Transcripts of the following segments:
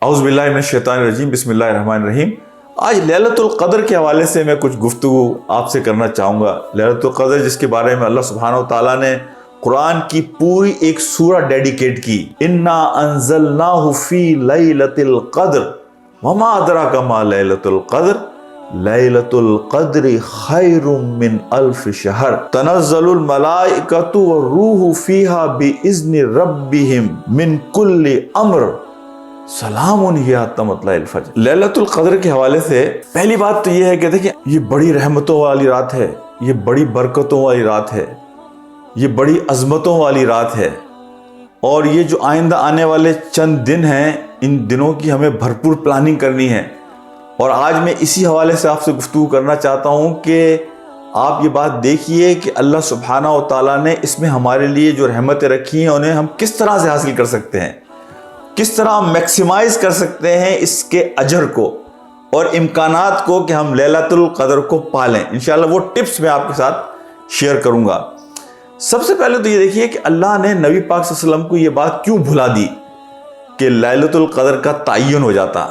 اعوذ باللہ من الشیطان الرجیم، بسم اللہ الرحمن الرحیم۔ آج لیلۃ القدر کے حوالے سے میں کچھ گفتگو آپ سے کرنا چاہوں گا۔ لیلۃ القدر جس کے بارے میں اللہ سبحانہ وتعالیٰ نے قرآن کی پوری ایک سورہ ڈیڈیکیٹ کی، انا انزلناہ فی لیلۃ القدر وما ادراک ما لیلۃ القدر لیلۃ القدر خیر من الف شہر تنزل الملائکۃ والروح فیہا باذن ربہم من کل امر سلام ہی حتی مطلع الفجر۔ لیلۃ القدر کے حوالے سے پہلی بات تو یہ ہے کہ دیکھیں، یہ بڑی رحمتوں والی رات ہے، یہ بڑی برکتوں والی رات ہے، یہ بڑی عظمتوں والی رات ہے، اور یہ جو آئندہ آنے والے چند دن ہیں، ان دنوں کی ہمیں بھرپور پلاننگ کرنی ہے۔ اور آج میں اسی حوالے سے آپ سے گفتگو کرنا چاہتا ہوں کہ آپ یہ بات دیکھیے کہ اللہ سبحانہ و تعالیٰ نے اس میں ہمارے لیے جو رحمتیں رکھی ہیں انہیں ہم کس طرح سے حاصل کر سکتے ہیں، کس طرح میکسیمائز کر سکتے ہیں اس کے اجر کو اور امکانات کو کہ ہم لیلۃ القدر کو پالیں۔ انشاءاللہ وہ ٹپس میں آپ کے ساتھ شیئر کروں گا۔ سب سے پہلے تو یہ دیکھیے کہ اللہ نے نبی پاک صلی اللہ علیہ وسلم کو یہ بات کیوں بھلا دی کہ لیلۃ القدر کا تعین ہو جاتا۔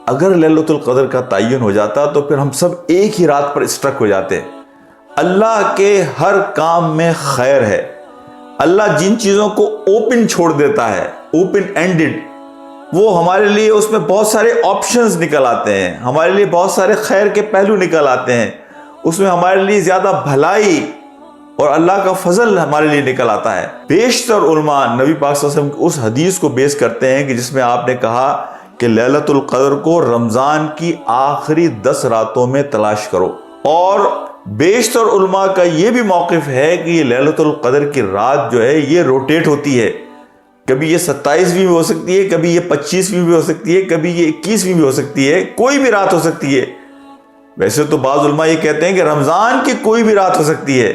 اگر لیلۃ القدر کا تعین ہو جاتا تو پھر ہم سب ایک ہی رات پر اسٹرک ہو جاتے۔ اللہ کے ہر کام میں خیر ہے۔ اللہ جن چیزوں کو اوپن چھوڑ دیتا ہے، اوپن اینڈڈ، وہ ہمارے لیے اس میں بہت سارے آپشنز نکل آتے ہیں، ہمارے لیے بہت سارے خیر کے پہلو نکل آتے ہیں، اس میں ہمارے لیے زیادہ بھلائی اور اللہ کا فضل ہمارے لیے نکل آتا ہے۔ بیشتر علماء نبی پاک صلی اللہ علیہ وسلم کی اس حدیث کو بیس کرتے ہیں کہ جس میں آپ نے کہا کہ لیلۃ القدر کو رمضان کی آخری 10 راتوں میں تلاش کرو، اور بیشتر علماء کا یہ بھی موقف ہے کہ یہ لیلۃ القدر کی رات جو ہے یہ روٹیٹ ہوتی ہے، کبھی یہ 27ویں بھی ہو سکتی ہے، کبھی یہ 25ویں بھی ہو سکتی ہے، کبھی یہ 21ویں بھی ہو سکتی ہے، کوئی بھی رات ہو سکتی ہے۔ ویسے تو بعض علماء یہ کہتے ہیں کہ رمضان کی کوئی بھی رات ہو سکتی ہے،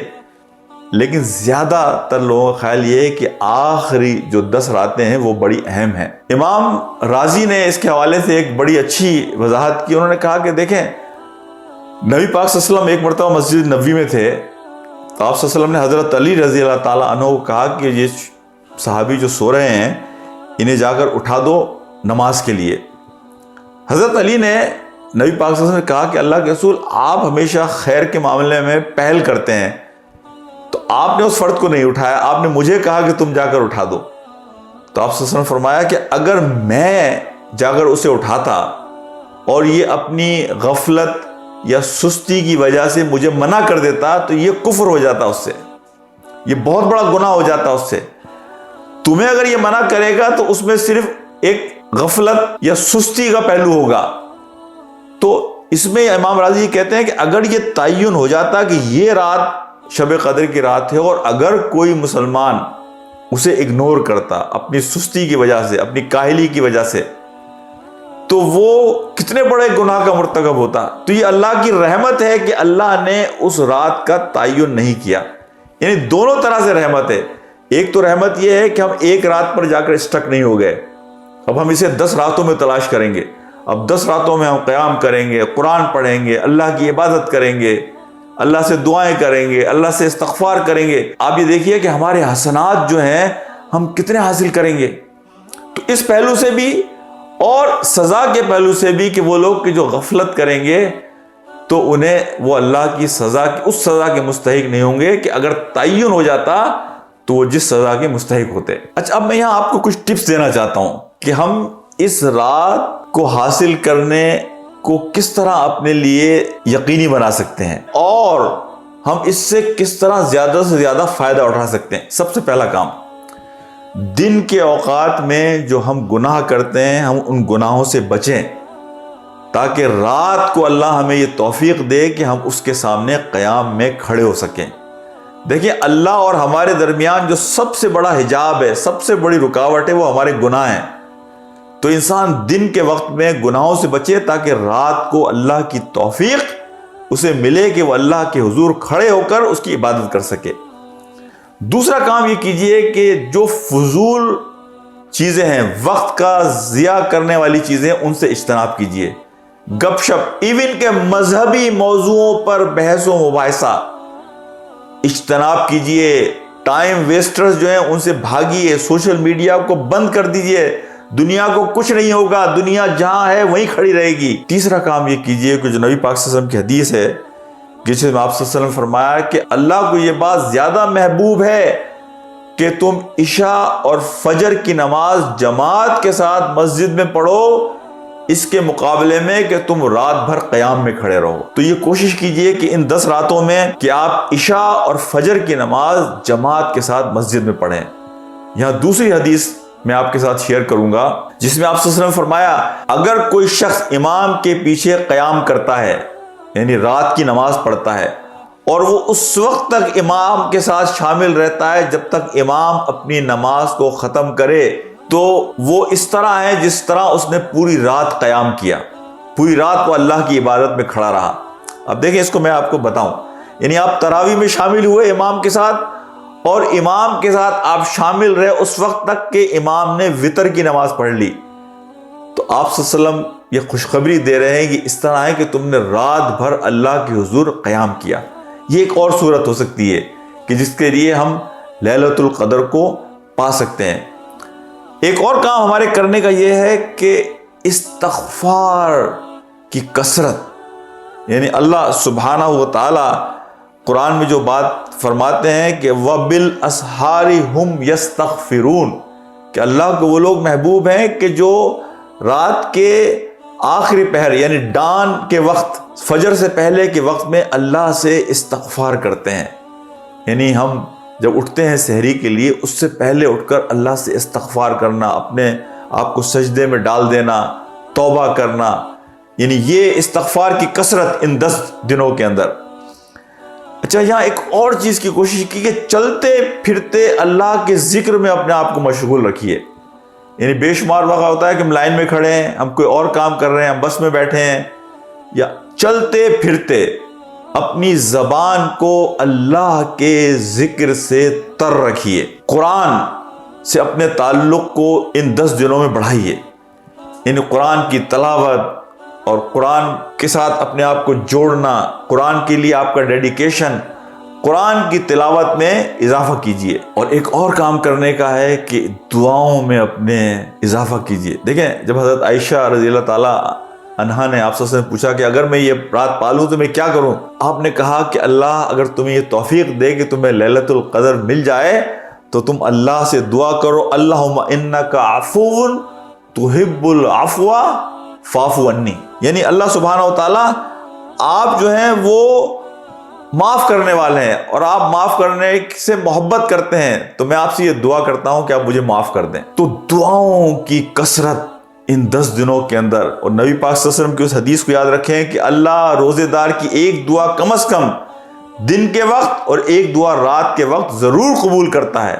لیکن زیادہ تر لوگوں کا خیال یہ ہے کہ آخری جو 10 راتیں ہیں وہ بڑی اہم ہیں۔ امام رازی نے اس کے حوالے سے ایک بڑی اچھی وضاحت کی۔ انہوں نے کہا کہ دیکھیں، نبی پاک صلی اللہ علیہ وسلم ایک مرتبہ مسجد نبوی میں تھے تو آپ صلی اللہ علیہ وسلم نے حضرت علی رضی اللہ تعالیٰ عنہ کو کہا کہ یہ صحابی جو سو رہے ہیں انہیں جا کر اٹھا دو نماز کے لیے۔ حضرت علی نے نبی پاک صلی اللہ علیہ وسلم نے کہا کہ اللہ کے رسول، آپ ہمیشہ خیر کے معاملے میں پہل کرتے ہیں، تو آپ نے اس فرد کو نہیں اٹھایا، آپ نے مجھے کہا کہ تم جا کر اٹھا دو۔ تو آپ صلی اللہ علیہ وسلم نے فرمایا کہ اگر میں جا کر اسے اٹھاتا اور یہ اپنی غفلت یا سستی کی وجہ سے مجھے منع کر دیتا تو یہ کفر ہو جاتا، اس سے یہ بہت بڑا گناہ ہو جاتا اس سے۔ تمہیں اگر یہ منع کرے گا تو اس میں صرف ایک غفلت یا سستی کا پہلو ہوگا۔ تو اس میں امام راضی کہتے ہیں کہ اگر یہ تعین ہو جاتا کہ یہ رات شب قدر کی رات ہے اور اگر کوئی مسلمان اسے اگنور کرتا اپنی سستی کی وجہ سے، اپنی کاہلی کی وجہ سے، تو وہ کتنے بڑے گناہ کا مرتکب ہوتا۔ تو یہ اللہ کی رحمت ہے کہ اللہ نے اس رات کا تعین نہیں کیا، یعنی دونوں طرح سے رحمت ہے۔ ایک تو رحمت یہ ہے کہ ہم ایک رات پر جا کر اسٹک نہیں ہو گئے، اب ہم اسے 10 راتوں میں تلاش کریں گے، اب 10 راتوں میں ہم قیام کریں گے، قرآن پڑھیں گے، اللہ کی عبادت کریں گے، اللہ سے دعائیں کریں گے، اللہ سے استغفار کریں گے۔ آپ یہ دیکھیے کہ ہمارے حسنات جو ہیں ہم کتنے حاصل کریں گے۔ تو اس پہلو سے بھی اور سزا کے پہلو سے بھی کہ وہ لوگ کہ جو غفلت کریں گے تو انہیں وہ اللہ کی سزا کی اس سزا کے مستحق نہیں ہوں گے کہ اگر تعین ہو جاتا تو وہ جس سزا کے مستحق ہوتے۔ اچھا، اب میں یہاں آپ کو کچھ ٹپس دینا چاہتا ہوں کہ ہم اس رات کو حاصل کرنے کو کس طرح اپنے لیے یقینی بنا سکتے ہیں اور ہم اس سے کس طرح زیادہ سے زیادہ فائدہ اٹھا سکتے ہیں۔ سب سے پہلا کام، دن کے اوقات میں جو ہم گناہ کرتے ہیں ہم ان گناہوں سے بچیں تاکہ رات کو اللہ ہمیں یہ توفیق دے کہ ہم اس کے سامنے قیام میں کھڑے ہو سکیں۔ دیکھیں، اللہ اور ہمارے درمیان جو سب سے بڑا حجاب ہے، سب سے بڑی رکاوٹ ہے، وہ ہمارے گناہ ہیں۔ تو انسان دن کے وقت میں گناہوں سے بچے تاکہ رات کو اللہ کی توفیق اسے ملے کہ وہ اللہ کے حضور کھڑے ہو کر اس کی عبادت کر سکے۔ دوسرا کام یہ کیجئے کہ جو فضول چیزیں ہیں، وقت کا ضیاع کرنے والی چیزیں، ان سے اجتناب کیجئے۔ گپ شپ، ایون کہ مذہبی موضوعوں پر بحث و مباحثہ اجتناب کیجئے۔ ٹائم ویسٹرز جو ہیں ان سے بھاگیے، سوشل میڈیا کو بند کر دیجئے، دنیا کو کچھ نہیں ہوگا، دنیا جہاں ہے وہیں کھڑی رہے گی۔ تیسرا کام یہ کیجئے کہ جو نبی پاک صلی اللہ علیہ وسلم کی حدیث ہے، جس میں آپ صلی اللہ علیہ وسلم نے فرمایا کہ اللہ کو یہ بات زیادہ محبوب ہے کہ تم عشاء اور فجر کی نماز جماعت کے ساتھ مسجد میں پڑھو، اس کے مقابلے میں کہ تم رات بھر قیام میں کھڑے رہو۔ تو یہ کوشش کیجئے کہ ان 10 راتوں میں کہ آپ عشاء اور فجر کی نماز جماعت کے ساتھ مسجد میں پڑھیں۔ یہاں دوسری حدیث میں آپ کے ساتھ شیئر کروں گا، جس میں آپ صلی اللہ علیہ وسلم نے فرمایا اگر کوئی شخص امام کے پیچھے قیام کرتا ہے، یعنی رات کی نماز پڑھتا ہے، اور وہ اس وقت تک امام کے ساتھ شامل رہتا ہے جب تک امام اپنی نماز کو ختم کرے، تو وہ اس طرح ہے جس طرح اس نے پوری رات قیام کیا، پوری رات کو اللہ کی عبادت میں کھڑا رہا۔ اب دیکھیں اس کو میں آپ کو بتاؤں، یعنی آپ تراویح میں شامل ہوئے امام کے ساتھ، اور امام کے ساتھ آپ شامل رہے اس وقت تک کہ امام نے وتر کی نماز پڑھ لی، تو آپ صلی اللہ علیہ وسلم یہ خوشخبری دے رہے ہیں کہ اس طرح ہے کہ تم نے رات بھر اللہ کے حضور قیام کیا۔ یہ ایک اور صورت ہو سکتی ہے کہ جس کے لیے ہم لیلۃ القدر کو پا سکتے ہیں۔ ایک اور کام ہمارے کرنے کا یہ ہے کہ استغفار کی کثرت، یعنی اللہ سبحانہ و تعالی قرآن میں جو بات فرماتے ہیں کہ وَبِالْأَسْحَارِ هُمْ يَسْتَغْفِرُونَ، کہ اللہ کو وہ لوگ محبوب ہیں کہ جو رات کے آخری پہر یعنی ڈان کے وقت، فجر سے پہلے کے وقت میں اللہ سے استغفار کرتے ہیں۔ یعنی ہم جب اٹھتے ہیں سحری کے لیے، اس سے پہلے اٹھ کر اللہ سے استغفار کرنا، اپنے آپ کو سجدے میں ڈال دینا، توبہ کرنا، یعنی یہ استغفار کی کثرت ان 10 دنوں کے اندر۔ اچھا، یہاں ایک اور چیز کی کوشش کی کہ چلتے پھرتے اللہ کے ذکر میں اپنے آپ کو مشغول رکھیے۔ یعنی بے شمار وقت ہوتا ہے کہ ہم لائن میں کھڑے ہیں، ہم کوئی اور کام کر رہے ہیں، ہم بس میں بیٹھے ہیں، یا چلتے پھرتے اپنی زبان کو اللہ کے ذکر سے تر رکھیے۔ قرآن سے اپنے تعلق کو ان 10 دنوں میں بڑھائیے، یعنی قرآن کی تلاوت اور قرآن کے ساتھ اپنے آپ کو جوڑنا، قرآن کے لیے آپ کا ڈیڈیکیشن، قرآن کی تلاوت میں اضافہ کیجئے۔ اور ایک اور کام کرنے کا ہے کہ دعاؤں میں اپنے اضافہ کیجئے۔ دیکھیں، جب حضرت عائشہ رضی اللہ تعالیٰ عنہا نے آپ سے پوچھا کہ اگر میں یہ رات پالوں تو میں کیا کروں، آپ نے کہا کہ اللہ اگر تمہیں یہ توفیق دے کہ تمہیں لیلۃ القدر مل جائے تو تم اللہ سے دعا کرو، اللہم انک عفو تحب العفو فاعف عنی، یعنی اللہ سبحانہ و تعالیٰ آپ جو ہیں وہ معاف کرنے والے ہیں اور آپ معاف کرنے سے محبت کرتے ہیں، تو میں آپ سے یہ دعا کرتا ہوں کہ آپ مجھے معاف کر دیں۔ تو دعاؤں کی کثرت ان 10 دنوں کے اندر، اور نبی پاک صلی اللہ علیہ وسلم کی اس حدیث کو یاد رکھیں کہ اللہ روزے دار کی ایک دعا کم از کم دن کے وقت اور ایک دعا رات کے وقت ضرور قبول کرتا ہے۔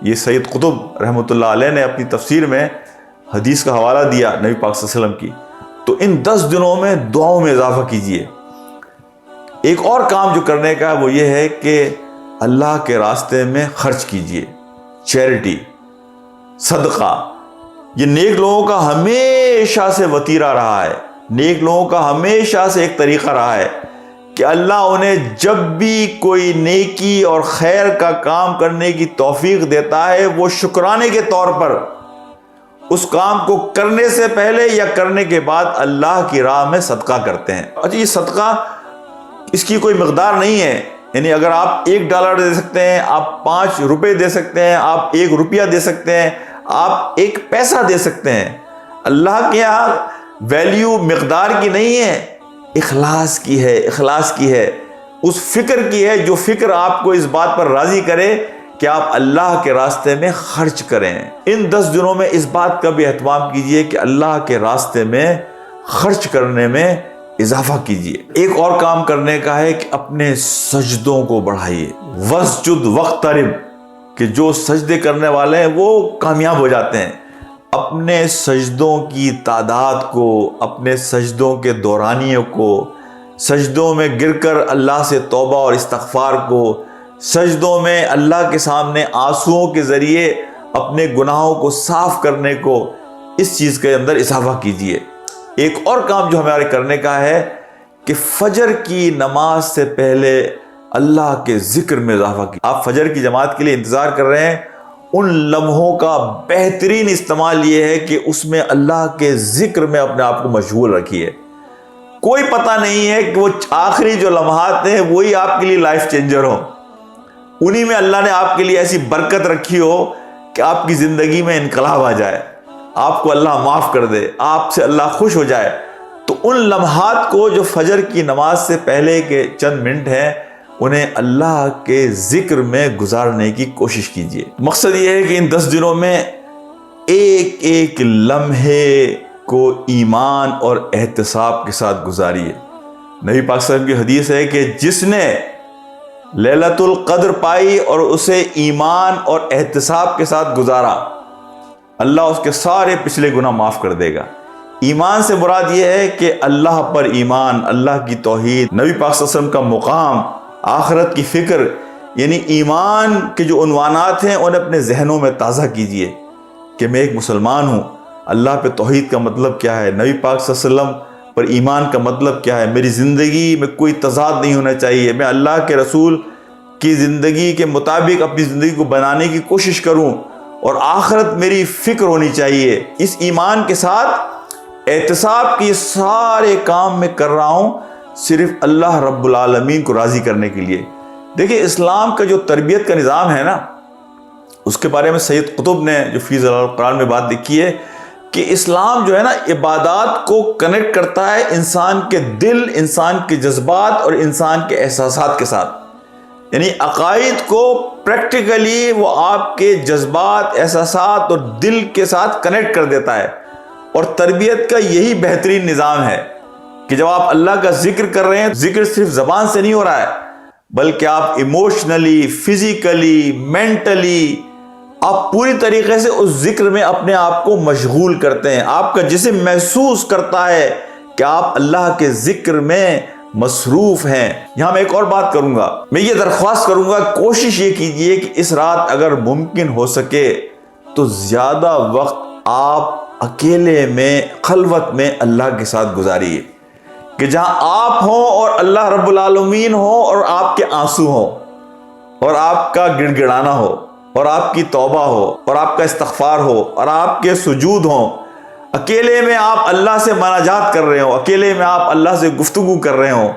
یہ سید قطب رحمۃ اللہ علیہ نے اپنی تفسیر میں حدیث کا حوالہ دیا نبی پاک صلی اللہ علیہ وسلم کی۔ تو ان 10 دنوں میں دعاؤں میں اضافہ کیجئے۔ ایک اور کام جو کرنے کا ہے وہ یہ ہے کہ اللہ کے راستے میں خرچ کیجئے، چیریٹی، صدقہ۔ یہ نیک لوگوں کا ہمیشہ سے وتیرہ رہا ہے، نیک لوگوں کا ہمیشہ سے ایک طریقہ رہا ہے کہ اللہ انہیں جب بھی کوئی نیکی اور خیر کا کام کرنے کی توفیق دیتا ہے، وہ شکرانے کے طور پر اس کام کو کرنے سے پہلے یا کرنے کے بعد اللہ کی راہ میں صدقہ کرتے ہیں۔ اچھا، یہ صدقہ اس کی کوئی مقدار نہیں ہے، یعنی اگر آپ $1 دے سکتے ہیں، آپ 5 روپے دے سکتے ہیں، آپ 1 روپیہ دے سکتے ہیں، آپ 1 پیسہ دے سکتے ہیں۔ اللہ کے یہاں ویلیو مقدار کی نہیں ہے، اخلاص کی ہے، اخلاص کی ہے، اس فکر کی ہے جو فکر آپ کو اس بات پر راضی کرے کہ آپ اللہ کے راستے میں خرچ کریں۔ ان 10 دنوں میں اس بات کا بھی اہتمام کیجئے کہ اللہ کے راستے میں خرچ کرنے میں اضافہ کیجئے۔ ایک اور کام کرنے کا ہے کہ اپنے سجدوں کو بڑھائیے، وسجد واقترب، کہ جو سجدے کرنے والے ہیں وہ کامیاب ہو جاتے ہیں۔ اپنے سجدوں کی تعداد کو، اپنے سجدوں کے دورانیوں کو، سجدوں میں گر کر اللہ سے توبہ اور استغفار کو، سجدوں میں اللہ کے سامنے آنسوؤں کے ذریعے اپنے گناہوں کو صاف کرنے کو، اس چیز کے اندر اضافہ کیجئے۔ ایک اور کام جو ہمارے کرنے کا ہے کہ فجر کی نماز سے پہلے اللہ کے ذکر میں اضافہ کیجئے۔ آپ فجر کی جماعت کے لیے انتظار کر رہے ہیں، ان لمحوں کا بہترین استعمال یہ ہے کہ اس میں اللہ کے ذکر میں اپنے آپ کو مشغول رکھیے. کوئی پتہ نہیں ہے کہ وہ آخری جو لمحات ہیں وہی آپ کے لیے لائف چینجر ہوں. انہی میں اللہ نے آپ کے لیے ایسی برکت رکھی ہو کہ آپ کی زندگی میں انقلاب آ جائے, آپ کو اللہ معاف کر دے, آپ سے اللہ خوش ہو جائے. تو ان لمحات کو جو فجر کی نماز سے پہلے کے چند منٹ ہیں انہیں اللہ کے ذکر میں گزارنے کی کوشش کیجیے. مقصد یہ ہے کہ ان 10 دنوں میں ایک ایک لمحے کو ایمان اور احتساب کے ساتھ گزاریے. نبی پاک صلی اللہ علیہ وسلم کی حدیث ہے کہ جس نے لیلۃ القدر پائی اور اسے ایمان اور احتساب کے ساتھ گزارا, اللہ اس کے سارے پچھلے گناہ معاف کر دے گا. ایمان سے مراد یہ ہے کہ اللہ پر ایمان, اللہ کی توحید, نبی پاک صلی اللہ علیہ وسلم کا مقام, آخرت کی فکر, یعنی ایمان کے جو عنوانات ہیں انہیں اپنے ذہنوں میں تازہ کیجئے کہ میں ایک مسلمان ہوں. اللہ پہ توحید کا مطلب کیا ہے, نبی پاک صلی اللہ علیہ وسلم پر ایمان کا مطلب کیا ہے, میری زندگی میں کوئی تضاد نہیں ہونا چاہیے, میں اللہ کے رسول کی زندگی کے مطابق اپنی زندگی کو بنانے کی کوشش کروں, اور آخرت میری فکر ہونی چاہیے. اس ایمان کے ساتھ احتساب کی سارے کام میں کر رہا ہوں صرف اللہ رب العالمین کو راضی کرنے کے لیے. دیکھیں اسلام کا جو تربیت کا نظام ہے نا, اس کے بارے میں سید قطب نے جو فی ضلال القرآن میں بات لکھی ہے کہ اسلام جو ہے نا عبادات کو کنیکٹ کرتا ہے انسان کے دل, انسان کے جذبات اور انسان کے احساسات کے ساتھ. یعنی عقائد کو پریکٹیکلی وہ آپ کے جذبات, احساسات اور دل کے ساتھ کنیکٹ کر دیتا ہے. اور تربیت کا یہی بہترین نظام ہے کہ جب آپ اللہ کا ذکر کر رہے ہیں, ذکر صرف زبان سے نہیں ہو رہا ہے بلکہ آپ ایموشنلی, فزیکلی, مینٹلی آپ پوری طریقے سے اس ذکر میں اپنے آپ کو مشغول کرتے ہیں. آپ کا جسم محسوس کرتا ہے کہ آپ اللہ کے ذکر میں مصروف ہیں. یہاں میں ایک اور بات کروں گا, میں یہ درخواست کروں گا, کوشش یہ کیجئے کہ اس رات اگر ممکن ہو سکے تو زیادہ وقت آپ اکیلے میں, خلوت میں اللہ کے ساتھ گزاریے, کہ جہاں آپ ہوں اور اللہ رب العالمین ہو اور آپ کے آنسو ہوں اور آپ کا گڑ گڑانا ہو اور آپ کی توبہ ہو اور آپ کا استغفار ہو اور آپ کے سجود ہوں. اکیلے میں آپ اللہ سے مناجات کر رہے ہوں, اکیلے میں آپ اللہ سے گفتگو کر رہے ہوں.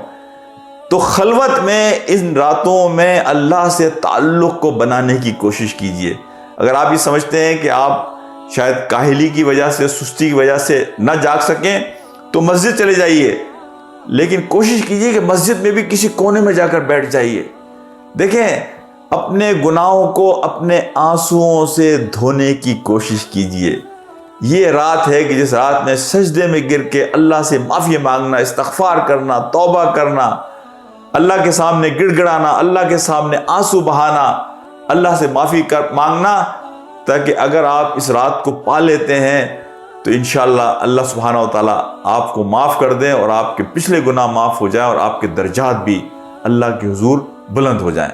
تو خلوت میں ان راتوں میں اللہ سے تعلق کو بنانے کی کوشش کیجئے. اگر آپ یہ سمجھتے ہیں کہ آپ شاید کاہلی کی وجہ سے, سستی کی وجہ سے نہ جاگ سکیں تو مسجد چلے جائیے, لیکن کوشش کیجئے کہ مسجد میں بھی کسی کونے میں جا کر بیٹھ جائیے. دیکھیں اپنے گناہوں کو اپنے آنسوؤں سے دھونے کی کوشش کیجئے. یہ رات ہے کہ جس رات میں سجدے میں گر کے اللہ سے معافی مانگنا, استغفار کرنا, توبہ کرنا, اللہ کے سامنے گڑ گڑانا, اللہ کے سامنے آنسو بہانا, اللہ سے معافی مانگنا, تاکہ اگر آپ اس رات کو پا لیتے ہیں تو انشاءاللہ اللہ سبحانہ و تعالیٰ آپ کو معاف کر دیں اور آپ کے پچھلے گناہ معاف ہو جائیں اور آپ کے درجات بھی اللہ کے حضور بلند ہو جائیں.